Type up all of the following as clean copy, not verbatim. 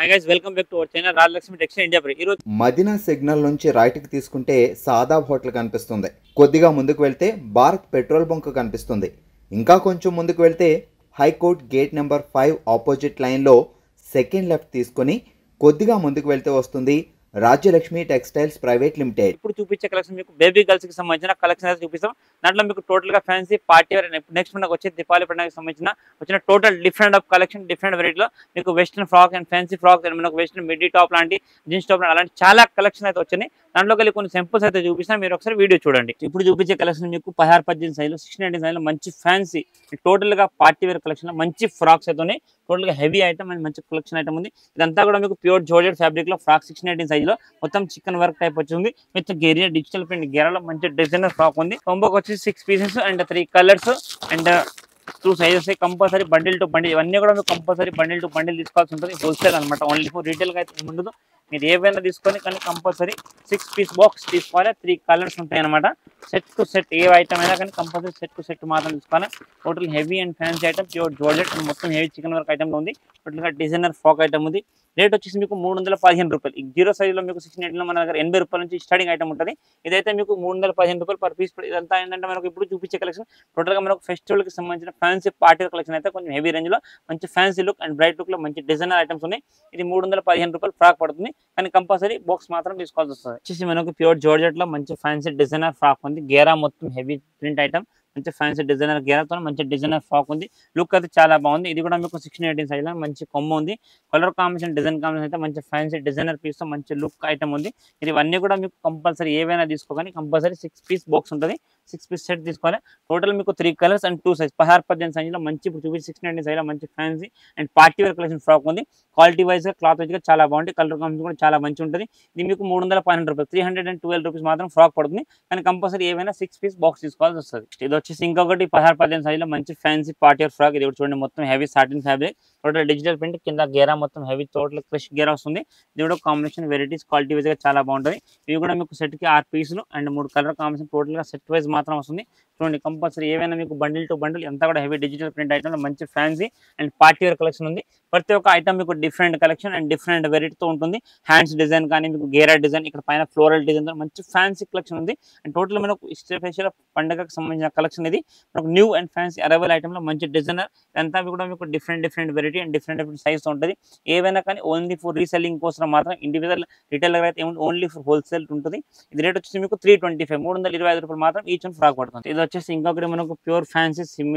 Hi guys, welcome back to our channel Rajlakshmi Textile India. Madina signal నుంచి right కి తీసుకుంటే Shadab hotel కనిపిస్తుంది. కొద్దిగా ముందుకు వెళ్తే భారత్ పెట్రోల్ బంక్ కనిపిస్తుంది. ఇంకా కొంచెం ముందుకు వెళ్తే high court gate number 5 opposite line లో సెకండ్ లెఫ్ట్ తీసుకొని కొద్దిగా ముందుకు వెళ్తే వస్తుంది రాజ్యలక్ష్మి టెక్స్టైల్స్ ప్రైవేట్ లిమిటెడ్. ఇప్పుడు చూపించే కలెక్షన్ మీకు బేబీ గర్ల్స్ కి సంబంధించిన కలెక్షన్ అయితే చూపిస్తాం. దాంట్లో మీకు టోటల్ గా ఫ్యాన్సీ పార్టీ వేర్ నెక్స్ట్ మనకు వచ్చే దీపావళి పండుగకి సంబంధించిన వచ్చిన total different of collection different వెరైటీలో మీకు western frock and fancy frock and మనకు వెస్టర్న్ మిడ్డీ టాప్ లాంటి జీన్స్ టాప్ అలాంటి చాలా కలెక్షన్ అయితే వచ్చినాయి. దాంట్లో కలిసి కొన్ని సింపుల్స్ అయితే చూపిస్తాం, మీరు ఒకసారి వీడియో చూడండి. ఇప్పుడు చూపించే కలెక్షన్ మీకు 16-18 సైజులో 16-19 సైజులో మంచి ఫ్యాన్సీ టోటల్ గా పార్టీ వేర్ కలెక్షన్ లో మంచి ఫ్రాక్స్ అయితే ఉన్నాయి. టోటల్ గా హెవీ ఐటమ్ అండ్ మంచి కలెక్షన్ ఐటమ్ ఉంది. ఇదంతా కూడా మీకు ప్యూర్ జార్జెట్ ఫ్యాబ్రిక్ లో ఫ్రాక్ 16-18 సైజులో మొత్తం చికెన్ వర్క్ టైప్ వచ్చింది. విత్ గేరియా డిజిటల్ ప్రింట్ గేరాలో మంచి డిజైనర్ ఫ్రాక్ ఉంది. కాంబోకి వచ్చి 6 pieces and 3 colours and 2 sizes compulsory bundle to bundle ఇవన్నీ కూడా మీకు కంపల్సరీ బండిల్ టు బండిల్ తీసుకోవాల్సి ఉంటుంది. హోల్సేల్ అనమాట, ఓన్లీ ఫర్ రీటైల్ గా అయితే ఉండదు. మీరు ఏవైనా తీసుకొని కానీ కంపల్సరీ 6 పీస్ బాక్స్ తీసుకోవాలి. 3 కలర్స్ ఉంటాయి అనమాట. Set to set A item అయినా కానీ కంపల్సరీ సెట్ టు సెట్ మాత్రం తీసుకోవాలి. Total heavy and fancy item pure georgette మొత్తం హెవీ చికెన్ వర్క్ ఐటమ్ ఉంది. టోటల్ గా డిజైనర్ ఫ్రాక్ ఐటమ్ ఉంది. రేట్ వచ్చేసి మీకు 315 రూపాయలు. ఈ 0 సైజులో మీకు 16-18లో మన దగ్గర 80 రూపాయల నుంచి స్టార్టింగ్ ఐటమ్ ఉంటుంది. ఇదైతే మీకు 315 రూపాయలు పర్ పీస్. ఇదంతా ఏంటంటే మనకు ఇప్పుడు చూపించే కలెక్షన్ టోటల్ గా మనకు ఫెస్టివల్ కి సంబంధించిన ఫ్యాన్సీ పార్టీ కలెక్షన్ అయితే కొంచెం హెవీ రేంజ్ లో మంచి fancy look and bright look లో మంచి డిజైనర్ ఐటమ్స్ ఉన్నాయి. ఇది 315 రూపాయలు ఫ్రాక్ పడుతుంది, కానీ కంపల్సరీ బాక్స్ మాత్రం తీసుకోవాల్సి వస్తుంది. వచ్చేసి మనకు ప్యూర్ జార్జెట్ లో మంచి ఫ్యాన్సీ డిజైనర్ ఫ్రాక్ ఉంది. గేరా మొత్తం హెవీ ప్రింట్ ఐటమ్ మంచి ఫ్యాన్సీ డిజైనర్ గేరాతో మంచి డిజైనర్ ఫ్రాక్ ఉంది. లుక్ అయితే చాలా బాగుంది. ఇది కూడా మీకు 16-18 సైజ్ లో మంచి కొమ్మ ఉంది. కలర్ కాంబినేషన్ డిజైన్ కాంబినేషన్ అయితే మంచి ఫ్యాన్సీ డిజైనర్ పీస్ తో మంచి లుక్ ఐటమ్ ఉంది. ఇది ఇవన్నీ కూడా మీకు కంపల్సరీ ఏవైనా తీసుకోవాలి, కంపల్సరీ 6 పీస్ బాక్స్ ఉంటుంది. 6 పీస్ సెట్ తీసుకోవాలి. టోటల్ మీకు 3 కలర్స్ అండ్ 2 సైజ్ 16-18 సైజ్ లో మంచి ఇప్పుడు చూపించి 16-18 సైజ్ లో మంచి fancy and party wear collection frock ఉంది. క్వాలిటీ వైజ్ గా క్లాత్ వైజ్ గా చాలా బాగుంటుంది. కలర్ కాంబినేషన్ కూడా చాలా మంచి ఉంటుంది. ఇది మీకు 315 రూపాయలు 312 రూపీస్ మాత్రం ఫ్రాక్ పడుతుంది, కానీ కంపల్సరీ ఏవైనా 6 పీస్ బాక్స్ తీసుకోవాల్సి వస్తుంది. ఇది వచ్చేసి ఇంకొకటి 16-18 సైజ్ లో మంచి ఫ్యాన్సీ పార్టీ వేర్ ఫ్రాక్. ఇది చూడండి మొత్తం heavy satin fabric total digital print కింద గేరా మొత్తం హెవీ టోటల్ క్రష్ గేరా వస్తుంది. ఇది కూడా కాంబినేషన్ వెరైటీస్ క్వాలిటీ వైజ్ గా చాలా బాగుంటుంది. ఇవి కూడా మీకు సెట్ కి 6 పీసులు అండ్ 3 కలర్ కాంబినేషన్ టోటల్ గా సెట్ వైజ్ మాత్రం వస్తుంది. చూడండి కంపల్సరీ ఏవైనా మీకు బండిల్ టు బండిల్ ఎంత కూడా హెవీ డిజిటల్ ప్రింట్ ఐటమ్ మంచి fancy and party wear collection ఉంది. ప్రతి ఒక్క ఐటమ్ మీకు డిఫరెంట్ కలెక్షన్ అండ్ డిఫరెంట్ వెరైటీతో ఉంటుంది. హ్యాండ్స్ డిజైన్ కానీ మీకు గేరా డిజైన్ ఇక్కడ పైన ఫ్లోరల్ డిజైన్ మంచి ఫ్యాన్సీ కలెక్షన్ ఉంది. అండ్ టోటల్ మనకు స్పెషల్ పండుగకు సంబంధించిన కలెక్షన్ ఇది. మనకు new and fancy arrival item లో మంచి డిజైనర్ అంతా కూడా మీకు different variety and different size ఉంటుంది. ఏవైనా కానీ ఓన్లీ ఫర్ రీసెల్లింగ్ కోసం మాత్రం ఇండివిజువల్ రిటైల్ అయితే ఓన్లీ ఫర్ హోల్సేల్ ఉంటుంది. ఇది రేట్ వచ్చేసి మీకు 325 రూపాయలు మాత్రం ఈచ్ వన్ ఫ్రాక్ పడుతుంది. ఇది వచ్చేసి ఇంకొకటి మనకు ప్యూర్ ఫ్యాన్సీ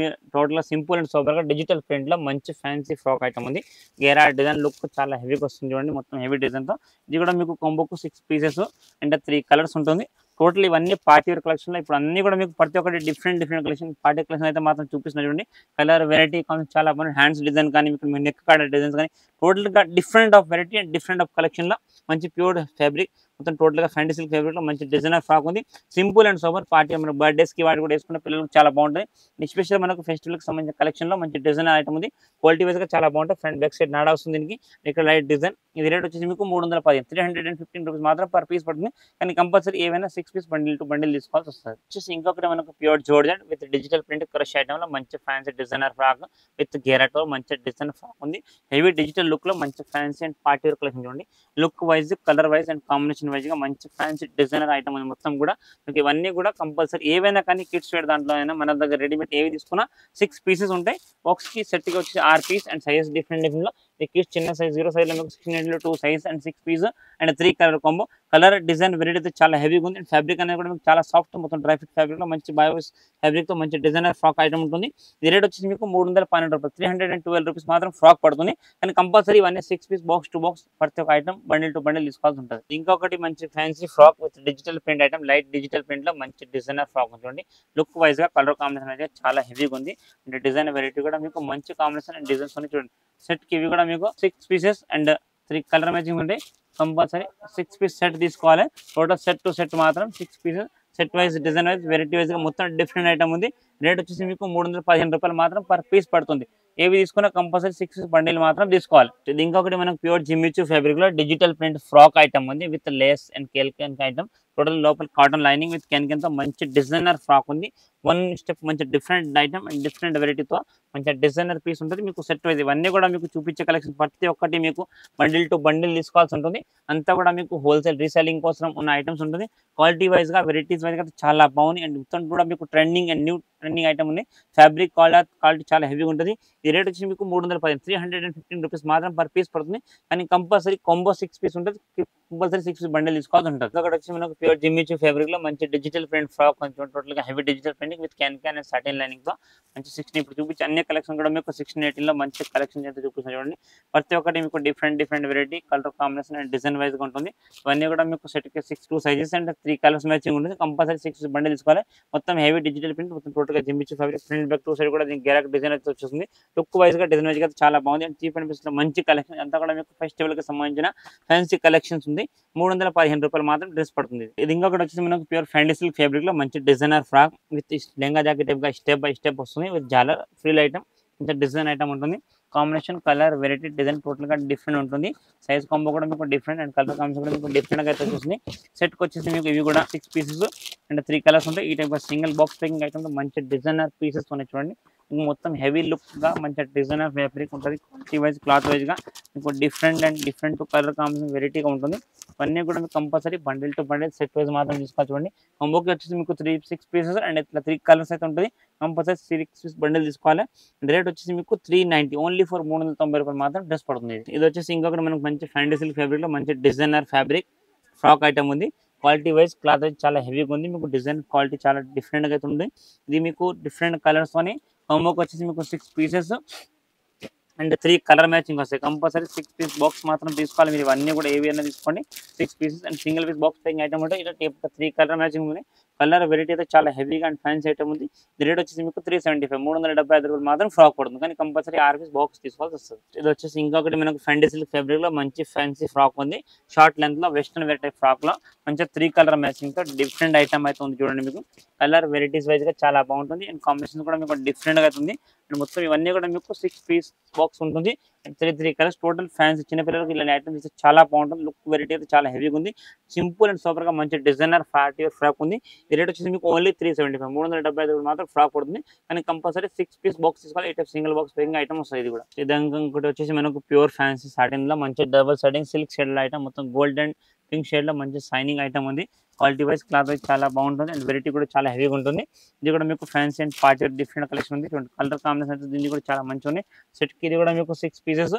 టోటల్ గా సింపుల్ అండ్ సూపర్ గా డిజిటల్ ప్రింట్ లో మంచి ఫ్యాన్సీ ఫ్రాక్ ఐటమ్ ఉంది. గేరా డిజైన్ లుక్ చాలా హెవీగా వస్తుంది. చూడండి మొత్తం హెవీ డిజైన్ తో. ఇది కూడా మీకు కాంబోకు 6 పీసెస్ అండ్ 3 కలర్స్ ఉంటుంది. టోటల్ ఇవన్నీ పార్టీ వేర్ కలెక్షన్ లో ఇప్పుడు అన్ని కూడా మీకు ప్రతి ఒక్కటి డిఫరెంట్ కలెక్షన్ పార్టీ కలెక్షన్ అయితే మాత్రం చూపిస్తున్నారు. చూడండి కలర్ వెరైటీ చాలా బాగుంది. హ్యాండ్స్ డిజైన్ కానీ మీకు నెక్ కార్డ్ డిజైన్స్ కానీ టోటల్ గా different of variety and different of collection లో మంచి ప్యూర్ ఫ్యాబ్రిక్ మొత్తం టోటల్ గా ఫ్యాంటసీ సిల్క్ ఫ్యాబ్రిక్ లో మంచి డిజైనర్ ఫ్రాక్ ఉంది. సింపుల్ అండ్ సూపర్ పార్టీ మన బర్త్డేస్ కి వాటి కూడా వేసుకున్న పిల్లలకు చాలా బాగుంటుంది. ఎస్పెషల్ మనకు ఫెస్టివల్ కి సంబంధించిన కలెక్షన్ లో మంచి డిజైనర్ ఐటమ్ ఉంది. క్వాలిటీ వైజ్ గా చాలా బాగుంటుంది. ఫ్రంట్ బ్యాక్ సైడ్ నాడా వస్తుంది దీనికి. ఇక్కడ లైట్ డిజైన్. ఇది రేట్ వచ్చేసి మీకు 315 రూపీస్ మాత్రం పర్ పీస్ పడుతుంది, కానీ కంపల్సరీ ఏవైనా 6 పీస్ బండిల్ టు బండిల్ తీసుకోవాల్సి వస్తుంది. వచ్చేసి ఇంకొకటి మనకు pure georgette with digital print crush item లో మంచి ఫ్యాన్సీ డిజైనర్ ఫ్రాక్ విత్ గేరాటో మంచి డిజైనర్ ఫ్రాక్ ఉంది. హెవీ డిజిటల్ లుక్ లో మంచి fancy and party wear collection చూడండి. Look wise colour wise and combination wise గా మంచి ఫ్యాన్సీ డిజైనర్ ఐటమ్ ఉంది. మొత్తం కూడా మీకు ఇవన్నీ కూడా కంపల్సరీ ఏవైనా కానీ కిడ్స్ వేర్ దాంట్లో అయినా మన దగ్గర రెడీమేడ్ ఏవి తీసుకున్నా 6 పీసెస్ ఉంటాయి. బాక్స్ కి సెట్ కి వచ్చి 6 పీస్ అండ్ సైజ్ డిఫరెంట్ లో కిడ్స్ చిన్న సైజ్ 0 సైజ్ లో మీకు 16 2 size and 6 piece and 3 colour combo. Colour design variety అయితే చాలా హెవీగా ఉంది. అండ్ ఫ్యాబ్రిక్ అనేది కూడా మీకు చాలా సాఫ్ట్ మొత్తం డ్రై ఫిట్ ఫ్యాబ్రిక్ లో మంచి బయోస్ ఫ్యాబ్రిక్ తో మంచి డిజైనర్ ఫ్రాక్ ఐటమ్ ఉంటుంది. ఈ రేట్ వచ్చేసి మీకు 312 రూపాయలు 312 రూపీస్ మాత్రం ఫ్రాక్ పడుతుంది, కానీ కంపల్సరీ ఇవన్నీ 6 పీస్ బాక్స్ టు బాక్స్ ప్రతి ఒక్క ఐటమ్ బండిల్ టు బండిల్ తీసుకోవాల్సి ఉంటుంది. ఇంకొకటి మంచి fancy frock with digital print item light digital print లో మంచి డిజైనర్ ఫ్రాక్ ఉంటుంది. లుక్ వైజ్ గా కలర్ కాంబినేషన్ అయితే చాలా హెవీగా ఉంది. అంటే డిజైన్ వెరైటీ కూడా మీకు మంచి కాంబినేషన్ అండ్ డిజైన్స్ ఉన్నాయి. చూడండి సెట్ కి ఇవి కూడా మీకు 6 పీసెస్ అండ్ 3 కలర్ మ్యాచింగ్ ఉంటాయి. కంపల్సరీ 6 పీస్ సెట్ తీసుకోవాలి. టోటల్ సెట్ టు సెట్ మాత్రం 6 pieces set wise design wise variety wise గా మొత్తం డిఫరెంట్ ఐటమ్ ఉంది. రేట్ వచ్చేసి మీకు 315 రూపాయలు మాత్రం పర్ పీస్ పడుతుంది. ఏవి తీసుకున్నా కంపల్సరీ 6 బండిల్ మాత్రం తీసుకోవాలి. ఇది ఇంకొకటి మనకు ప్యూర్ జిమ్మిచూ ఫ్యాబ్రిక్ లో డిజిటల్ ప్రింట్ ఫ్రాక్ ఐటమ్ ఉంది విత్ లేస్ అండ్ కేల్కెన్ ఐటమ్. టోటల్ లోపల కాటన్ లైనింగ్ విత్ కెన్ తో మంచి డిజైనర్ ఫ్రాక్ ఉంది. వన్ స్టెప్ మంచి డిఫరెంట్ ఐటమ్ అండ్ డిఫరెంట్ వెరైటీతో మంచి డిజైనర్ పీస్ ఉంటుంది. మీకు సెట్ వైజ్ ఇవన్నీ కూడా మీకు చూపించే కలెక్షన్ ప్రతి ఒక్కటి మీకు బండిల్ టు బండిల్ తీసుకోవాల్సి ఉంటుంది. అంతా కూడా మీకు హోల్సేల్ రీసెల్లింగ్ కోసం ఉన్న ఐటమ్స్ ఉంటుంది. క్వాలిటీ వైజ్ గా వెరైటీస్ వైజ్ గా చాలా బాగుంది అండ్ మొత్తం కూడా మీకు trending and new trending item ఉంది. ఫ్యాబ్రిక్ క్వాలిటీ చాలా హెవీగా ఉంటుంది. ఈ రేట్ వచ్చి మీకు 315 రూపీస్ మాత్రం పర్ పీస్ పడుతుంది. కానీ కంపల్సరీ కాంబో 6 పీస్ ఉంటుంది. కంపల్సరీ 6 పీస్ బండిల్ తీసుకోవాల్సి ఉంటుంది. అక్కడ వచ్చి మనకు ప్యూర్ జిమ్మిచూ ఫ్యాబ్రిక్ లో మంచి డిజిటల్ ప్రింట్ ఫ్రాక్ కొంచెం టోటల్ గా heavy digital printing with can and satin lining తో మంచి 16 ఇప్పుడు చూపించి అన్ని కలెక్షన్ కూడా మీకు 1618 లో మంచి కలెక్షన్ అయితే చూపిస్తాను చూడండి. ప్రతి ఒక్కటి మీకు different variety colour combination and design wise గా ఉంటుంది. ఇవన్నీ కూడా మీకు సెట్ కి 6 సైజెస్ అండ్ 3 కలర్స్ మ్యాచింగ్ ఉంటుంది. కంపల్సరీ 6 బండిల్ తీసుకోవాలి. మొత్తం హెవీ డిజిటల్ ప్రింట్ మొత్తం టోటల్ గా Jimmy Choo fabric front back 2 side కూడా దీనికి గెరాక్ డిజైన్ అయితే వచ్చేస్తుంది. లుక్ వైజ్ గా డిజైన్ వైజ్ గా చాలా బాగుంది అండ్ చీప్ అండ్ బెస్ట్ లో మంచి కలెక్షన్ అంతా కూడా మీకు ఫెస్టివల్ కి సంబంధించిన ఫ్యాన్సీ కలెక్షన్స్ ఉంది. 315 రూపాయలు మాత్రం డ్రెస్ పడుతుంది. ఇది ఇంకొకటి వచ్చేసి మనకు ప్యూర్ ఫ్యాండీ సిల్క్ ఫ్యాబ్రిక్ లో మంచి designer frock with lehenga jacket type గా స్టెప్ బై స్టెప్ వస్తుంది విత్ జాలర్ ఫ్రీల్ ఐటమ్ ఇంత డిజైన్ ఐటమ్ ఉంటుంది. Combination colour variety design total గా డిఫరెంట్ ఉంటుంది. సైజ్ కాంబో కూడా మీకు డిఫరెంట్ అండ్ కలర్ కాంబినేషన్ కూడా మీకు డిఫరెంట్ గా అయితే వచ్చేసింది. సెట్ కి వచ్చేసి మీకు ఇవి కూడా 6 పీసెస్ అండ్ 3 కలర్స్ ఉంటాయి. ఈ type single box packing item మంచి డిజైనర్ పీసెస్ ఉన్నాయి చూడండి. మొత్తం హెవీ లుక్ గా మంచి డిజైనర్ ఫ్యాబ్రిక్ ఉంటుంది. క్వాలిటీ వైజ్ క్లాత్ వైజ్ గా మీకు డిఫరెంట్ కలర్ కాంబినేషన్ వెరైటీగా ఉంటుంది. ఇవన్నీ కూడా మీకు compulsory bundle to bundle set wise మాత్రం తీసుకోవాలి చూడండి. కాంబోకి వచ్చేసి మీకు 6 పీసెస్ అండ్ ఇట్లా 3 కలర్స్ అయితే ఉంటుంది. కంపల్సరీ 6 పీస్ బండిల్ తీసుకోవాలి. రేట్ వచ్చేసి మీకు 390 ఓన్లీ ఫర్ 390 రూపాయలు మాత్రం డ్రెస్ పడుతుంది. ఇది వచ్చేసి ఇంకొకటి మనకు మంచి ఫ్యాండీ సిల్క్ ఫ్యాబ్రిక్ లో మంచి డిజైనర్ ఫ్యాబ్రిక్ ఫ్రాక్ ఐటమ్ ఉంది. క్వాలిటీ వైజ్ క్లాత్ వైజ్ చాలా హెవీగా ఉంది. మీకు డిజైన్ క్వాలిటీ చాలా డిఫరెంట్ గా అయితే ఉంది. ఇది మీకు డిఫరెంట్ కలర్స్ తోని కాంబోకి వచ్చేసి మీకు 6 పీసెస్ అండ్ 3 కలర్ మ్యాచింగ్ వస్తాయి. కంపల్సరీ 6 పీస్ బాక్స్ మాత్రం తీసుకోవాలి. మీరు ఇవన్నీ కూడా ఏవి అయినా తీసుకోండి. 6 pieces and single piece box packing item ఉంటే ఇలా 3 కలర్ మ్యాచింగ్ ఉంది. కలర్ వెరైటీ అయితే చాలా హెవీగా అండ్ ఫ్యాన్సీ ఐటమ్ ఉంది. రేట్ వచ్చేసి మీకు 375 375 రూపాయలు మాత్రం ఫ్రాక్ పడుతుంది. కానీ కంపల్సరీ 6 పీస్ బాక్స్ తీసుకోవాల్సి వస్తుంది. ఇది వచ్చేసి ఇంకొకటి మనకు ఫ్యాండీ సిల్క్ ఫ్యాబ్రిక్ లో మంచి ఫ్యాన్సీ ఫ్రాక్ ఉంది. షార్ట్ లెంత్ లో వెస్టర్న్ వెరైటీ ఫ్రాక్ లో మంచి 3 కలర్ మ్యాచింగ్ తో డిఫరెంట్ ఐటమ్ అయితే ఉంది చూడండి. మీకు కలర్ వెరైటీస్ వైజ్ గా చాలా బాగుంటుంది అండ్ కాంబినేషన్ కూడా మీకు డిఫరెంట్ గా ఉంది. అండ్ మొత్తం ఇవన్నీ కూడా మీకు 6 పీస్ బాక్స్ ఉంటుంది. 3 కలర్స్ టోటల్ ఫ్యాన్స్ చిన్నపిల్లలకు ఇలాంటి ఐటమ్స్ ఇస్తే చాలా బాగుంటుంది. లుక్ వెరైటీ అయితే చాలా హెవీగా ఉంది. సింపుల్ అండ్ సూపర్ గా మంచి డిజైనర్ పార్టీ ఫ్రాక్ ఉంది. ఈ రేట్ వచ్చేసి మీకు ఓన్లీ 375 375 మాత్రం ఫ్రాక్ పడుతుంది. కానీ కంపల్సరీ 6 పీస్ బాక్స్ తీసుకోవాలి. ఈ సింగిల్ బాక్స్ ప్యాకింగ్ ఐటమ్ వస్తుంది. ఇది కూడా ఇంకొకటి వచ్చేసి మనకు ప్యూర్ ఫ్యాన్సీ సాటిన్ లో మంచి double siding silk shade item మొత్తం గోల్డ్ అండ్ పింక్ షేడ్ లో మంచి షైనింగ్ ఐటమ్ ఉంది. క్వాలిటీ వైజ్ క్లాత్ వైజ్ చాలా బాగుంటుంది అండ్ వెరైటీ కూడా చాలా హెవీగా ఉంటుంది. ఇది కూడా మీకు fancy and party different collection ఉంది. కలర్ కాంబినేషన్ అయితే దీన్ని కూడా చాలా మంచిగా ఉంది. సెట్ కి ఇది కూడా మీకు 6 పీసెస్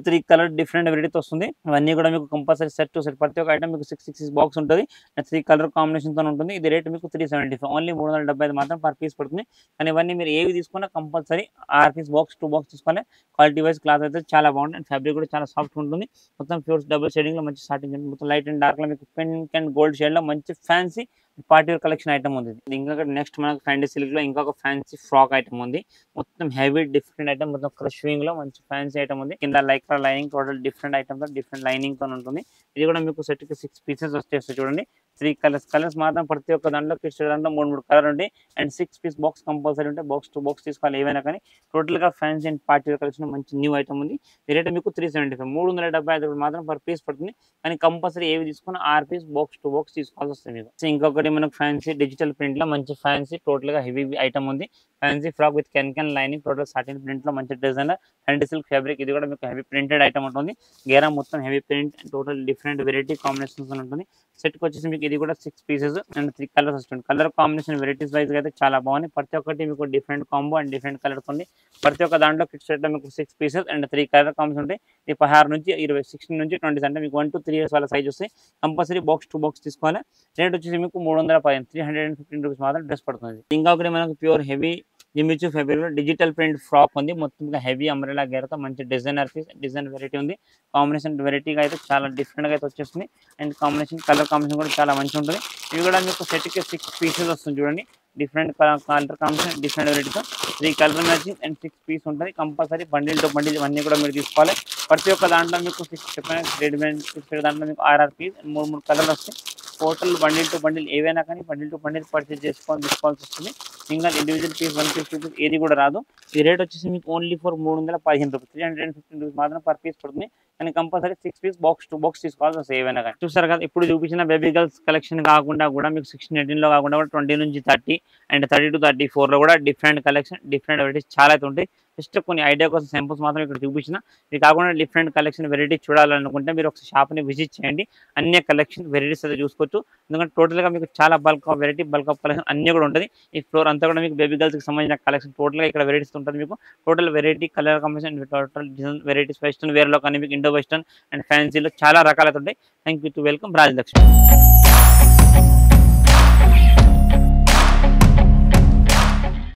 3 కలర్ డిఫరెంట్ వెరైటీతో వస్తుంది. ఇవన్నీ కూడా మీకు కంపల్సరీ సెట్ టు సెట్ ప్రతి ఒక్క ఐటమ్ మీకు 6 బాక్స్ ఉంటుంది. 3 కలర్ కాంబినేషన్ తో ఉంటుంది. ఇది రేట్ మీకు 375 ఓన్లీ 375 మాత్రం పర్ పీస్ పడుతుంది. కానీ ఇవన్నీ మీరు ఏవి తీసుకున్నా కంపల్సరీ 6 పీస్ బాక్స్ 2 బాక్స్ తీసుకోవాలి. క్వాలిటీ వైజ్ క్లాత్ అయితే చాలా బాగుంటుంది అండ్ ఫ్యాబ్రిక్ కూడా చాలా సాఫ్ట్ ఉంటుంది. మొత్తం ప్యూర్ డబుల్ షేడింగ్ లో మంచి స్టార్టింగ్ మొత్తం లైట్ అండ్ డార్క్ లో మీకు పింక్ అండ్ గోల్డ్ షేడ్ లో మంచి fancy party wear collection item ఉంది. ఇంకొక నెక్స్ట్ మనకు ఫ్యాండీ సిల్క్ లో ఇంకొక ఫ్యాన్సీ ఫ్రాక్ ఐటమ్ ఉంది. మొత్తం హెవీ డిఫరెంట్ ఐటమ్ మొత్తం క్రషింగ్ లో మంచి ఫ్యాన్సీ ఐటమ్ ఉంది. కింద Lycra lining total different item తో డిఫరెంట్ లైనింగ్ తో ఉంటుంది. ఇది కూడా మీకు సెట్ కి 6 పీసెస్ వచ్చేస్తాయి చూడండి. 3 కలర్స్ మాత్రం ప్రతి ఒక్క దాంట్లో కిడ్స్ దాంట్లో 3 కలర్ ఉంటాయి అండ్ 6 పీస్ బాక్స్ కంపల్సరీ ఉంటాయి. బాక్స్ 2 బాక్స్ తీసుకోవాలి ఏవైనా కానీ. టోటల్ గా fancy and party wear collection మంచి న్యూ ఐటమ్ ఉంది. ఈ రేట్ మీకు 375 375 మాత్రం పర్ పీస్ పడుతుంది. కానీ కంపల్సరీ ఏవి తీసుకున్నా 6 పీస్ బాక్స్ 2 బాక్స్ తీసుకోవాల్సి వస్తుంది మీకు. ఇంకొకటి మనకు ఫ్యాన్సీ డిజిటల్ ప్రింట్ లో మంచి ఫ్యాన్సీ టోటల్ గా హెవీ ఐటమ్ ఉంది. Fancy frock with can lining total satin print లో మంచి డిజైనర్ ఫ్యాండీ సిల్క్ ఫ్యాబ్రిక్. ఇది కూడా మీకు హెవీ ప్రింటెడ్ ఐటమ్ ఉంటుంది. గేరా మొత్తం heavy print total different variety combinations ఉంటుంది. సెట్ కి వచ్చేసి మీకు ఇది కూడా 6 పీసెస్ అండ్ 3 కలర్స్ వస్తుంది. కలర్ కాంబినేషన్ వెరైటీస్ వైజ్ అయితే చాలా బాగుంది. ప్రతి ఒక్కటి మీకు different combo and different colours ఉంది. ప్రతి ఒక్క దాంట్లో కిడ్స్ సెట్ లో మీకు 6 పీసెస్ అండ్ 3 కలర్ కాంబినేషన్ ఉంటాయి. ఇది 16 నుంచి 20 16 నుంచి 20 అంటే మీకు 1 to 3 ఇయర్స్ వాళ్ళ సైజ్ వస్తాయి. కంపల్సరీ బాక్స్ 2 బాక్స్ తీసుకోవాలి. రేట్ వచ్చేసి మీకు 315 315 రూపీస్ మాత్రం డ్రెస్ పడుతుంది. ఇంకొకటి మనకు ప్యూర్ హెవీ జిమ్మిచూ ఫ్యాబ్రిక్ లో డిజిటల్ ప్రింట్ ఫ్రాక్ ఉంది. మొత్తం హెవీ అంబ్రెలా గేర్తో మంచి డిజైనర్ పీస్ డిజైన్ వెరైటీ ఉంది. కాంబినేషన్ వెరైటీగా అయితే చాలా డిఫరెంట్ గా అయితే వచ్చేస్తుంది అండ్ కాంబినేషన్ కలర్ కాంబినేషన్ కూడా చాలా మంచిగా ఉంటుంది. ఇవి కూడా మీకు సెట్ కి 6 పీసెస్ వస్తుంది చూడండి. డిఫరెంట్ కలర్ కాంబినేషన్ డిఫరెంట్ వెరైటీతో 3 కలర్ మ్యాచింగ్ అండ్ 6 పీస్ ఉంటుంది. కంపల్సరీ బండిల్ టు బండిల్ ఇవన్నీ కూడా మీరు తీసుకోవాలి. ప్రతి ఒక్క దాంట్లో మీకు 6 చెప్పిన రెడీమేడ్ దాంట్లో మీకు 6 పీస్ 3 కలర్లు వస్తాయి. టోటల్ బండిల్ టు బండిల్ ఏవైనా కానీ బండిల్ టు బండిల్ పర్చేజ్ తీసుకోవాల్సి వస్తుంది. సింగల్ ఇండివిజువల్ పీస్ 150 రూపీస్ ఏది కూడా రాదు. ఈ రేట్ వచ్చేసి మీకు ఓన్లీ ఫర్ 315 రూపీస్, 315 రూపీస్ మాత్రం పర్ పీస్ పడుతుంది. కానీ compulsory 6 piece box two box తీసుకోవాల్సి వస్తుంది ఏవైనా కానీ. చూస్తారు కదా ఇప్పుడు చూపించిన బేబీ గర్ల్స్ కలెక్షన్ కాకుండా కూడా మీకు 16-18లో కాకుండా కూడా 20 నుంచి 30 అండ్ 30 to 34లో కూడా డిఫరెంట్ కలెక్షన్ డిఫరెంట్ వెరైటీస్ చాలా అయితే ఉంటాయి. జస్ట్ కొన్ని ఐడియా కోసం శాంపుల్స్ మాత్రం ఇక్కడ చూపించిన. ఇది కాకుండా డిఫరెంట్ కలెక్షన్ వెరైటీ చూడాలనుకుంటే మీరు ఒక షాప్ని విజిట్ చేయండి. అన్ని కలెక్షన్ వెరైటీస్ అయితే చూసుకోవచ్చు. ఎందుకంటే టోటల్గా మీకు చాలా bulk of variety bulk of collection అన్ని కూడా ఉంటుంది. ఈ ఫ్లోర్ అంతా కూడా మీకు బేబీ గర్ల్స్కి సంబంధించిన కలెక్షన్ టోటల్గా ఇక్కడ వెరైటీస్ ఉంటుంది. మీకు total variety colour combination total design varieties western వేర్లో కానీ మీకు ఇండో వెస్టర్న్ అండ్ ఫ్యాన్సీలో చాలా రకాలైతే ఉంటాయి. Thank you to welcome Rajalakshmi.